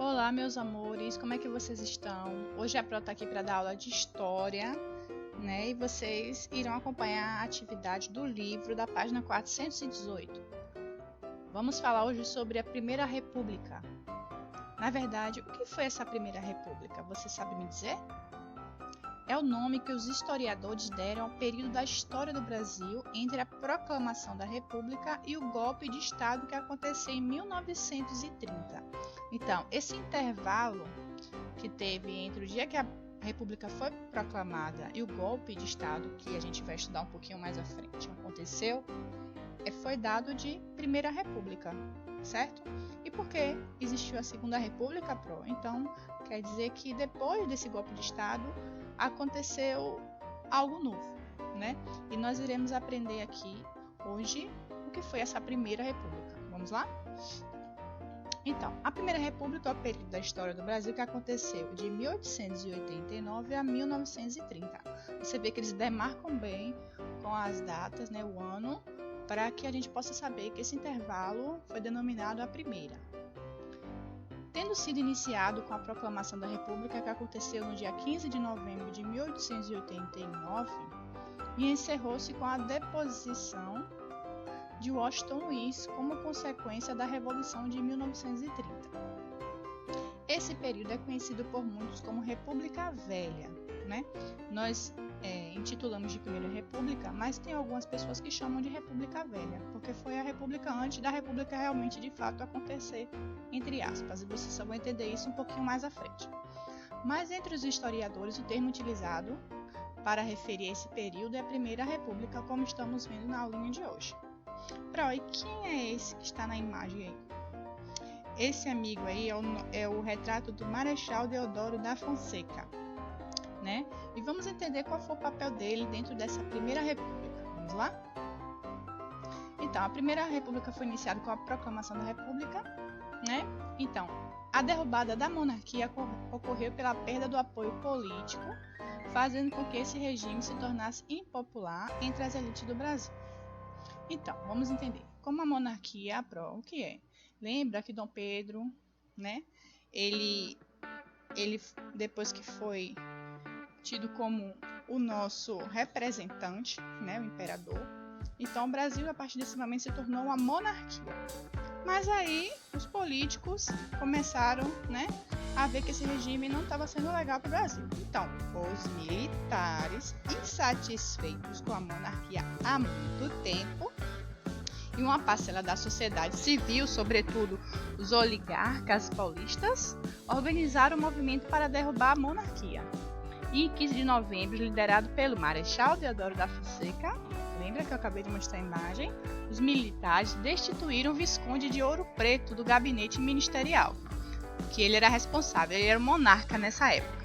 Olá, meus amores, como é que vocês estão? Hoje a Pro tá aqui para dar aula de história, né? E vocês irão acompanhar a atividade do livro da página 418. Vamos falar hoje sobre a Primeira República. Na verdade, o que foi essa Primeira República? Você sabe me dizer? É o nome que os historiadores deram ao período da história do Brasil entre a proclamação da República e o golpe de Estado que aconteceu em 1930. Então, esse intervalo que teve entre o dia que a República foi proclamada e o golpe de Estado, que a gente vai estudar um pouquinho mais à frente, aconteceu, foi dado de Primeira República, certo? E por que existiu a Segunda República, Pro? Então, quer dizer que depois desse golpe de Estado, aconteceu algo novo, né? E nós iremos aprender aqui hoje o que foi essa Primeira República. Vamos lá? Então, a Primeira República é o período da história do Brasil que aconteceu de 1889 a 1930. Você vê que eles demarcam bem com as datas, né, o ano, para que a gente possa saber que esse intervalo foi denominado a Primeira. Tendo sido iniciado com a proclamação da República, que aconteceu no dia 15 de novembro de 1889, e encerrou-se com a deposição de Washington Luiz como consequência da Revolução de 1930. Esse período é conhecido por muitos como República Velha, né? Nós intitulamos de Primeira República, mas tem algumas pessoas que chamam de República Velha, porque foi a República antes da República realmente de fato acontecer, entre aspas, e vocês só vão entender isso um pouquinho mais à frente. Mas entre os historiadores, o termo utilizado para referir a esse período é a Primeira República, como estamos vendo na aulinha de hoje. Pro, e quem é esse que está na imagem aí? Esse amigo aí é o retrato do Marechal Deodoro da Fonseca, né? E vamos entender qual foi o papel dele dentro dessa Primeira República. Vamos lá? Então, a Primeira República foi iniciada com a proclamação da República, né? Então, a derrubada da monarquia ocorreu pela perda do apoio político, fazendo com que esse regime se tornasse impopular entre as elites do Brasil. Então, vamos entender. Como a monarquia, o que é? Lembra que Dom Pedro, né? Ele depois que foi tido como o nosso representante, né, o imperador. Então, o Brasil, a partir desse momento, se tornou uma monarquia. Mas aí, os políticos começaram, né, a ver que esse regime não estava sendo legal para o Brasil. Então, os militares, insatisfeitos com a monarquia há muito tempo, e uma parcela da sociedade civil, sobretudo os oligarcas paulistas, organizaram um movimento para derrubar a monarquia. E em 15 de novembro, liderado pelo Marechal Deodoro da Fonseca, lembra que eu acabei de mostrar a imagem? Os militares destituíram o Visconde de Ouro Preto do gabinete ministerial, que ele era responsável, ele era o monarca nessa época.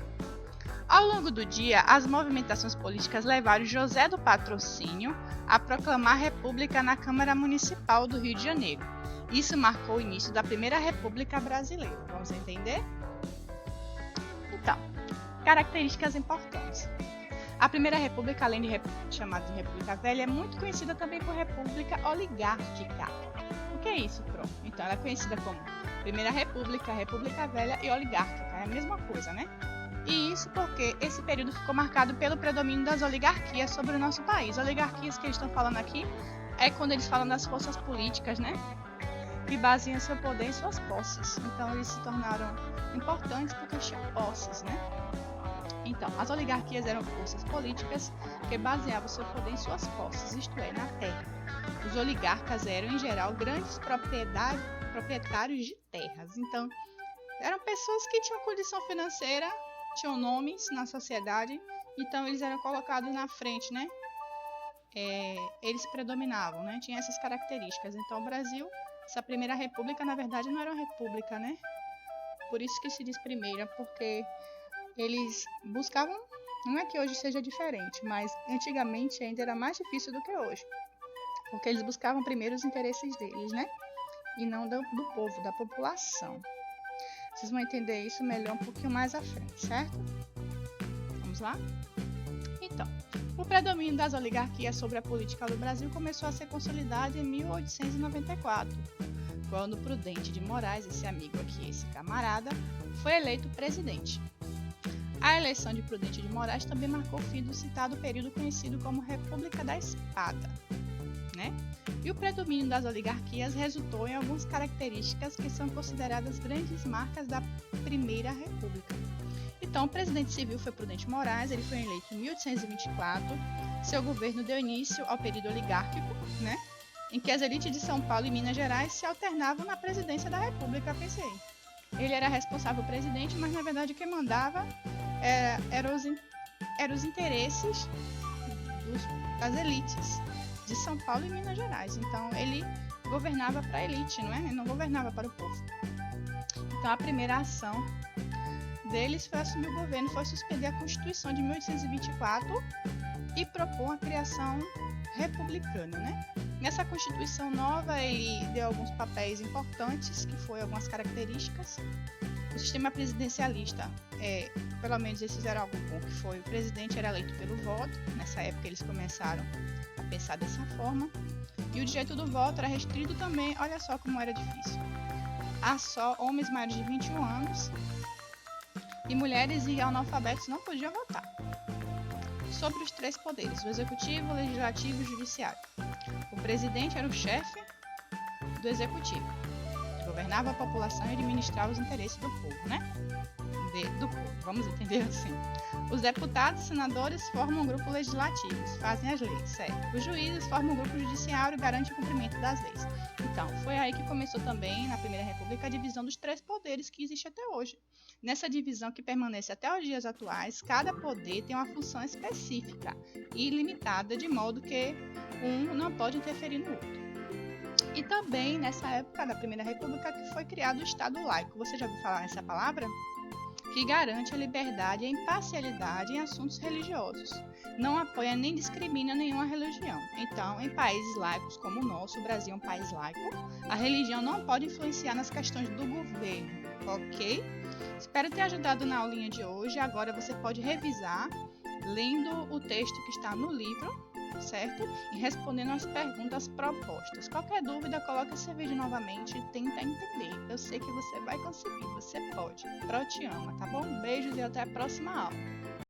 Ao longo do dia, as movimentações políticas levaram José do Patrocínio a proclamar a República na Câmara Municipal do Rio de Janeiro. Isso marcou o início da Primeira República Brasileira. Vamos entender? Então, características importantes. A Primeira República, além de chamada de República Velha, é muito conhecida também por República Oligárquica. O que é isso, Pro? Então, ela é conhecida como Primeira República, República Velha e Oligárquica. É a mesma coisa, né? E isso porque esse período ficou marcado pelo predomínio das oligarquias sobre o nosso país. Oligarquias que eles estão falando aqui é quando eles falam das forças políticas, né? Que baseiam seu poder em suas posses. Então, eles se tornaram importantes porque tinham posses, né? Então, as oligarquias eram forças políticas que baseavam seu poder em suas posses, isto é, na terra. Os oligarcas eram, em geral, grandes proprietários de terras. Então, eram pessoas que tinham condição financeira, tinham nomes na sociedade, então eles eram colocados na frente, né? Eles predominavam, né? Tinha essas características. Então, o Brasil, essa Primeira República, na verdade, não era uma república, né? Por isso que se diz primeira, porque eles buscavam, não é que hoje seja diferente, mas antigamente ainda era mais difícil do que hoje, porque eles buscavam primeiro os interesses deles, né? E não do povo, da população. Vocês vão entender isso melhor um pouquinho mais à frente, certo? Vamos lá? Então, o predomínio das oligarquias sobre a política do Brasil começou a ser consolidado em 1894, quando Prudente de Moraes, esse amigo aqui, esse camarada, foi eleito presidente. A eleição de Prudente de Moraes também marcou o fim do citado período conhecido como República da Espada, né? E o predomínio das oligarquias resultou em algumas características que são consideradas grandes marcas da Primeira República. Então, o presidente civil foi Prudente Moraes, ele foi eleito em 1824. Seu governo deu início ao período oligárquico, né? Em que as elites de São Paulo e Minas Gerais se alternavam na presidência da República, pensei. Ele era responsável presidente, mas na verdade quem mandava eram os interesses das elites de São Paulo e Minas Gerais. Então ele governava para a elite, não é? Ele não governava para o povo. Então a primeira ação deles foi assumir o governo, foi suspender a Constituição de 1824 e propor a criação republicana, né? Nessa Constituição nova, ele deu alguns papéis importantes, que foi algumas características. O sistema presidencialista, pelo menos eles fizeram algo bom, que foi o presidente era eleito pelo voto. Nessa época eles começaram a pensar dessa forma. E o direito do voto era restrito também, olha só como era difícil. A só homens maiores de 21 anos e mulheres e analfabetos não podiam votar. Sobre os três poderes, o executivo, o legislativo e o judiciário. O presidente era o chefe do executivo, governava a população e administrava os interesses do povo, né? Do povo, vamos entender assim. Os deputados e senadores formam um grupo legislativo, fazem as leis, certo? Os juízes formam um grupo judiciário e garantem o cumprimento das leis. Então, foi aí que começou também, na Primeira República, a divisão dos três poderes que existe até hoje. Nessa divisão que permanece até os dias atuais, cada poder tem uma função específica e limitada, de modo que um não pode interferir no outro. E também, nessa época da Primeira República, que foi criado o Estado laico. Você já ouviu falar nessa palavra? Que garante a liberdade e a imparcialidade em assuntos religiosos. Não apoia nem discrimina nenhuma religião. Então, em países laicos como o nosso, o Brasil é um país laico, a religião não pode influenciar nas questões do governo, ok? Espero ter ajudado na aulinha de hoje. Agora você pode revisar, lendo o texto que está no livro, certo? E respondendo as perguntas propostas. Qualquer dúvida, coloca esse vídeo novamente e tenta entender. Eu sei que você vai conseguir, você pode. Pro te ama, tá bom? Beijos e até a próxima aula.